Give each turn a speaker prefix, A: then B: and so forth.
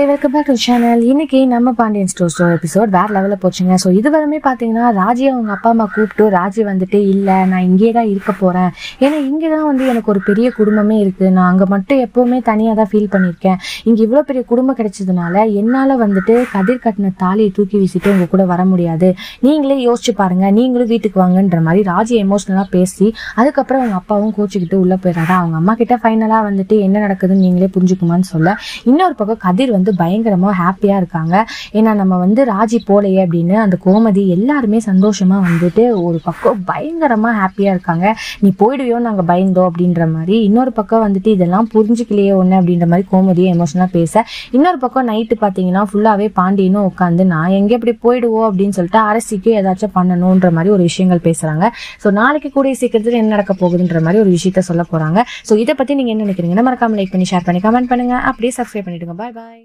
A: Welcome back to channel. இன்னைக்கு நம்ம Pandian store episode வேற லெவலில் போச்சுங்க. ஸோ இது வரமே பார்த்தீங்கன்னா ராஜியை அவங்க அப்பா அம்மா கூப்பிட்டு ராஜி வந்துட்டு இல்லை நான் இங்கே தான் இருக்க போகிறேன், ஏன்னா இங்கே தான் வந்து எனக்கு ஒரு பெரிய குடும்பமே இருக்குது, நான் அங்கே மட்டும் எப்போவுமே தனியாக தான் ஃபீல் பண்ணியிருக்கேன், இங்கே இவ்வளோ பெரிய குடும்பம் கிடைச்சதுனால என்னால் வந்துட்டு கதிர் கட்டின தாலியை தூக்கி வீசிட்டு உங்கள் கூட வர முடியாது, நீங்களே யோசிச்சு பாருங்கள், நீங்களும் வீட்டுக்கு வாங்கன்ற மாதிரி ராஜி எமோஷ்னலாக பேசி அதுக்கப்புறம் அவங்க அப்பாவும் கோச்சிக்கிட்டு உள்ளே போயிடாரா. அவங்க அம்மா கிட்ட ஃபைனலாக வந்துட்டு என்ன நடக்குதுன்னு நீங்களே புரிஞ்சுக்குமான்னு சொல்ல, இன்னொரு பக்கம் கதிர் வந்து பயங்கரமா ஹாப்பியா இருக்காங்க. ஏன்னா நம்ம வந்து ராஜி போலையே அப்படின்னு அந்த கோமதி எல்லாருமே சந்தோஷமா வந்துட்டு ஒரு பக்கம் பயங்கரமா ஹாப்பியா இருக்காங்க. நீ போயிடுவியோ நாங்க பயந்தோம் அப்படின்ற மாதிரி. இன்னொரு பக்கம் வந்துட்டு இதெல்லாம் புரிஞ்சுக்கலையே ஒண்ணு அப்படின்ற மாதிரி கோமதியை எமோஷனலா பேச, இன்னொரு பக்கம் நைட்டு பாத்தீங்கன்னா ஃபுல்லாவே பாண்டியனும் உட்காந்து நான் எங்க இப்படி போயிடுவோம் அப்படின்னு சொல்லிட்டு அரசிக்கு ஏதாச்சும் பண்ணணும்ன்ற மாதிரி ஒரு விஷயங்கள் பேசுறாங்க. ஸோ நாளைக்கு கூடிய சீக்கிரத்துல என்ன நடக்க போகுதுன்ற மாதிரி ஒரு விஷயத்த சொல்ல போறாங்க. ஸோ இதை பத்தி நீங்க என்ன நினைக்கிறீங்கன்னா மறக்காம லைக் பண்ணி ஷேர் பண்ணி கமெண்ட் பண்ணுங்க, அப்படியே சப்ஸ்கிரைப் பண்ணிடுங்க. பாய் பாய்.